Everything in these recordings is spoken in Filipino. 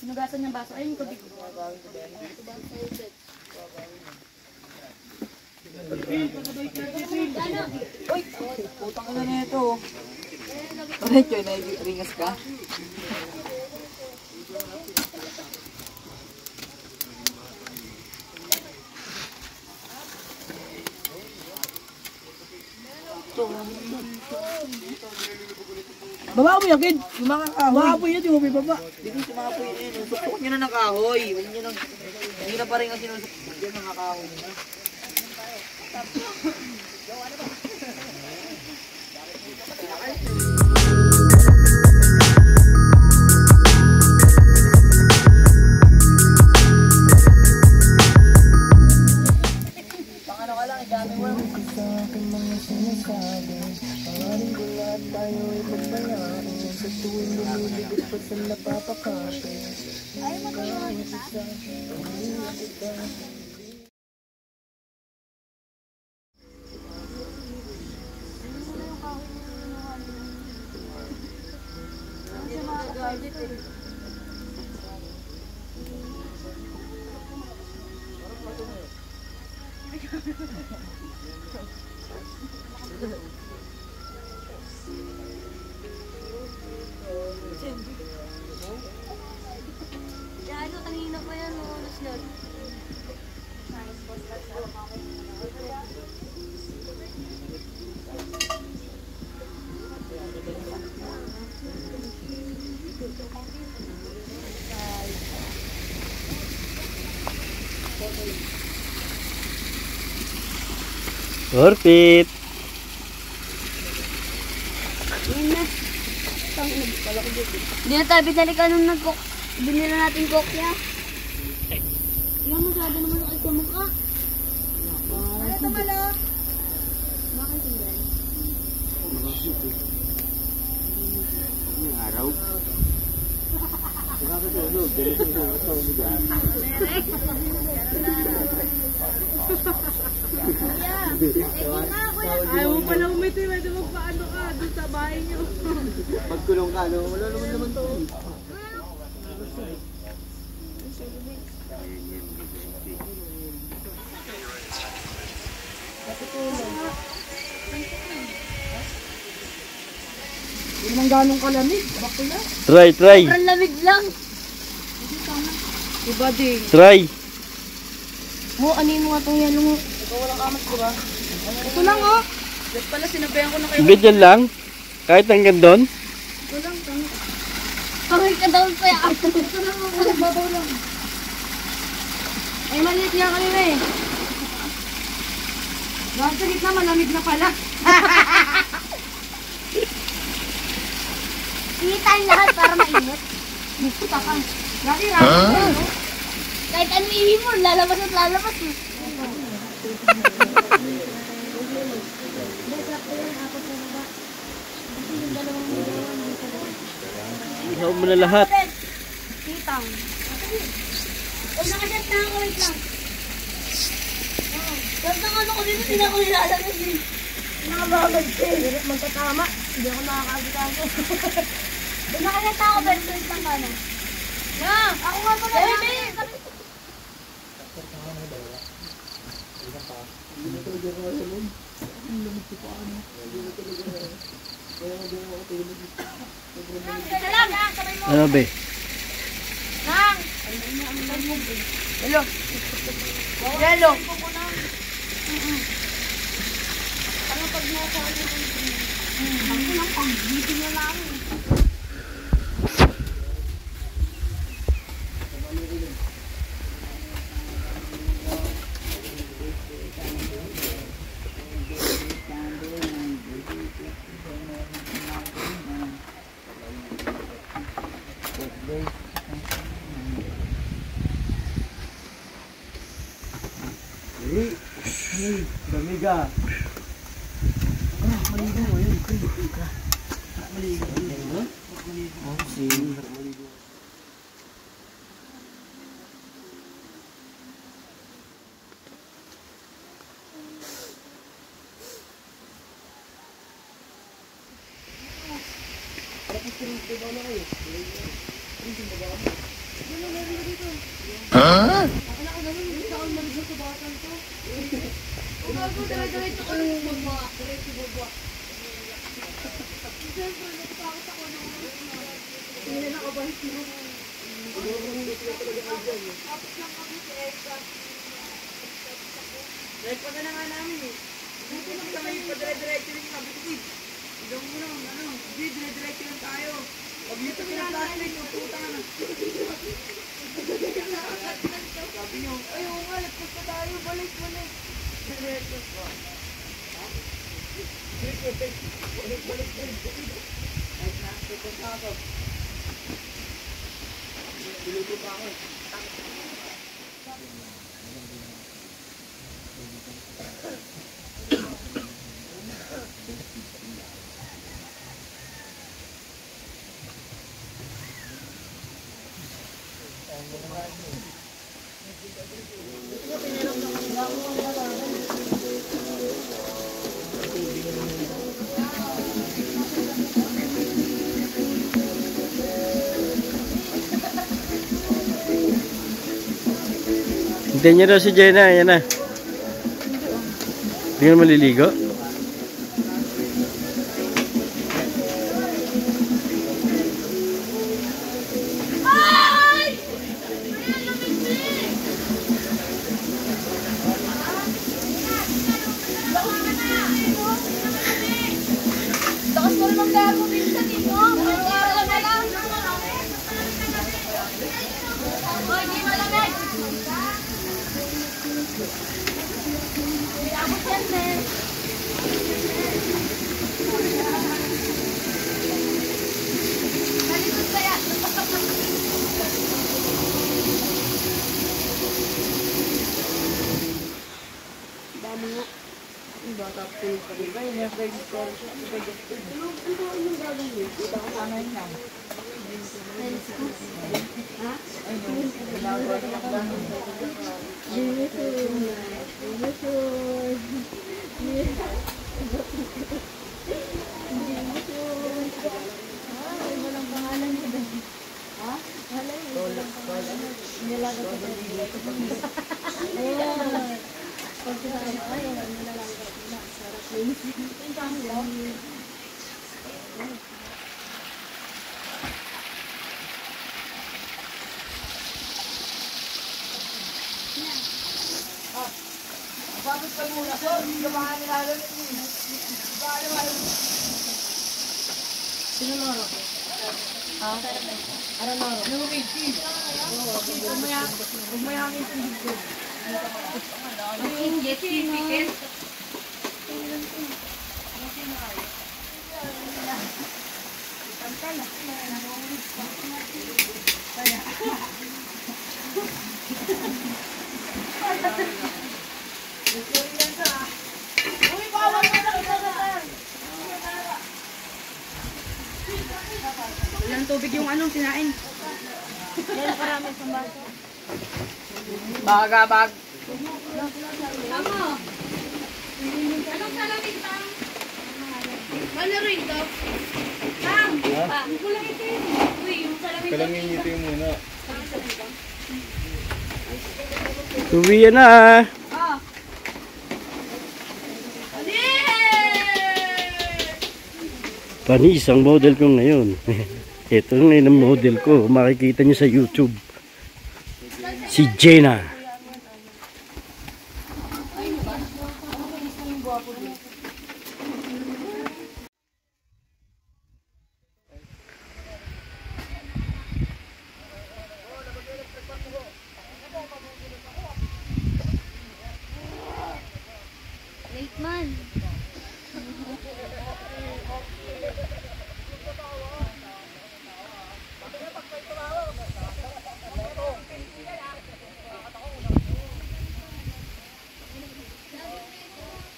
Hinugasan niyang baso. Ayun, tubig. Uy! Putang ina na ito. Bakit yun? Nairingas ka? Baba mo yan, Kid. Yung mga kahoy. Baba mo yan, yung may baba. Dito sa mga po yun. Susukot nyo na ng kahoy. Hindi na pa rin kasi sinusukot yan ng kahoy na. Pangano ka lang, idami mo. Sa akin mga sinasabi, pangaring ko lahat tayo ay magbayari. Sa tuwing lumilipit pa sa napapakasya. Ay, magkakaroon kita. Ano, kanina pa yan, no? Naslot. Perfect. Hindi na tayo binalikan nung nag-cook. Binila natin kokya. Yan, masyado naman ang ito mukha. Ano ito malo? Bakit hindi? Yung araw. Ayaw mo pala umiti, pwede magpaano ka doon sa bahay niyo. Pagkulong ka, wala naman to. Hindi naman ganong kalamig. Bakula. Try. Sobrang lamig lang. Diba din? Try. Ano yung mga itong yelo mo? Ikaw walang kamas ko ba? Ito lang oh. Diyos pala, sinabayan ko na kayo. Ganyan lang. Kahit hanggang doon. Ito lang, tanong. Pangit ka daw pa yan. Ito lang, babaw lang. Ay, maliit nga kami eh. Dahil sa gitna, malamig na pala. Initain lahat para mainit. Puta ka. Lagi Kahit ano ihi mo, lalabas at lalabas eh. Ihaw mo na lahat. Titang. Huwag nakaset na ako, wait lang. Huwag na ano ko dito, hindi na ako nilalagay din. Nakabagad ka eh. Magkatama. Hindi ako nakakagitang ko. Huwag nakaset na ako, pero wait lang ka na. Na! Ako nga pala. Ano be? Nang! Hello. Hello. Ano pag nasa ano? Ako lang pang video na lang. Damiga. Maligo mo yun. Maligo. Nagpaga na nga namin eh. Buti lang kami padire-diretso rin sabi ko, idong mo lang, hindi, dire-diretso lang tayo. Pag dito pinaplastic, yung puta na. Sabi niyo, ayaw nga, lagpas pa tayo, balik. Diretso pa. Balik. Ay, nakapit ako. Biluto pa ako. Hintayin niyo daw si Jenna, yan na. Hindi ka na maliligo? Takas mo naman kaya mo minsan dito. Araw-araw na lang. Hoy, di malamig. May abot yan, men. Nalikod kaya. Dami nga. Yung bata po yung kanila, yung nasa-guide ko. Anong gagawin? Kita ko sana yun lang. Ha? Ayun, ginagawa niya lang. Bakit ka muna, sir? Hindi ka baka nilalan yun. Sino laro? Ha? Ara laro? Lumig, please. Umayangin sa dito. Ang jet ski ticket. Uy, bawal ka na kita. Walang tubig yung anong sinain. Yan, marami sa baso. Bagabag. Tama. Anong salamig, Tang? Ano rin to? Tang! Yung kulang itim. Uy, yung salamig. Kalangin ito yung muna. Uwi yan na. Ah. Panis ang model ko ngayon. Ito ngayon ang model ko. Makikita niyo sa YouTube. Si Jenna. Late man.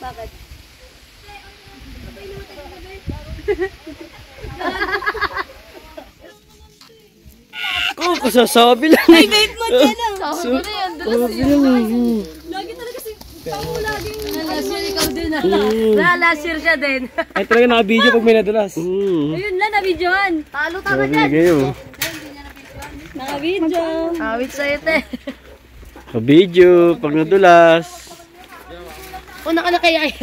Bakit? Oh, kasasabi lang. Ay, vape mo dyan ah. Sabi ko na yan. Sabi lang. Lagi talaga si Pao laging. Last year ikaw din ah. Last year siya din. Ay talaga naka-video pag may nadalas. Ayun lang, nabidyohan. Talo tama Sabi dyan. kayo. Naka Awit sa'yo, te. Video, pag nadulas. Una ka na kaya eh.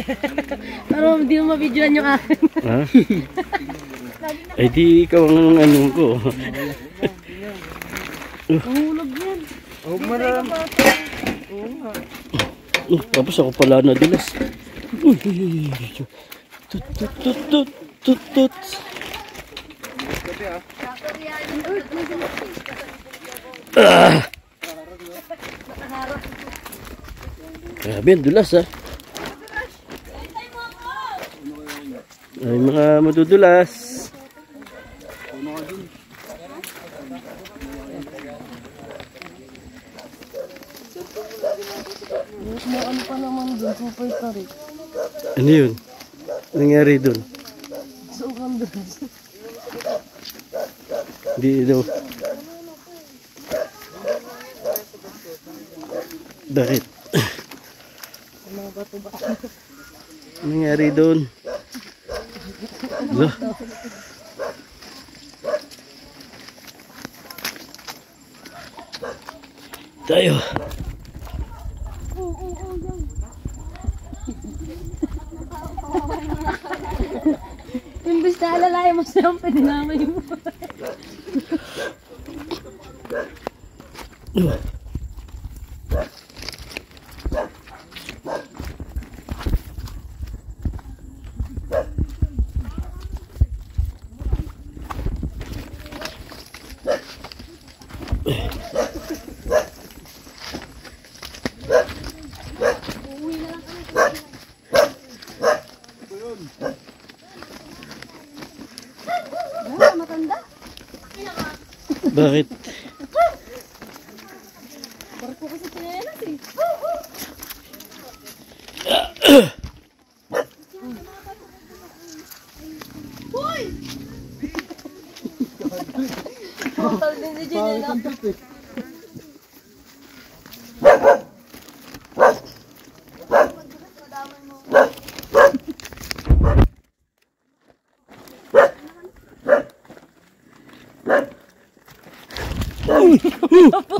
Pero hindi mo mabidyoan yung akin. Ha? Ay di ikaw ang anong ko. Nahulog yan. Oh, marami. Tapos ako pala nadulas. Tut tut tut tut tut tut. Grabe, ang dulas ha. Ay mga madudulas. Ano pa naman dun? Super tarik. Ano yun? Nangyari dun? Sobrang dun. Hindi daw. Bakit? Mga bato-bato. Nangyari dun? Lah. Tayo. Imbis na alalaya mo siya, pinamay mo. Matanda? Bakit? Barko kasi tinelas eh. Hoy! Total din si Jen, no?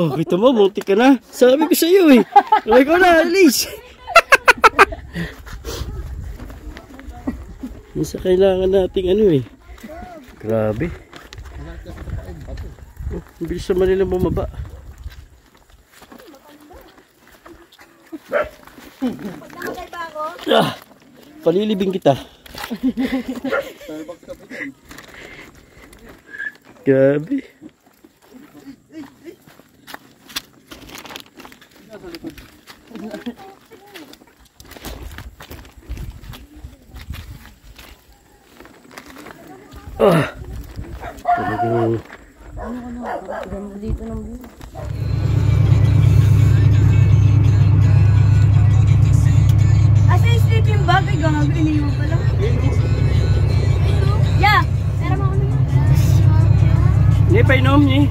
Oh, kita mo, buti ka na. Sabi ko sa iyo eh. Ay ko na, alis. Isa kailangan nating ano eh. Grabe. Oh, ang bilis naman nila bumaba. Ah, palilibing kita. Grabe. Talagang Ganda dito ng view. Asa yung sleeping bag? Ay, gago, iniwan pala. Yeah! Pero mo kami. Hindi pa inom niya.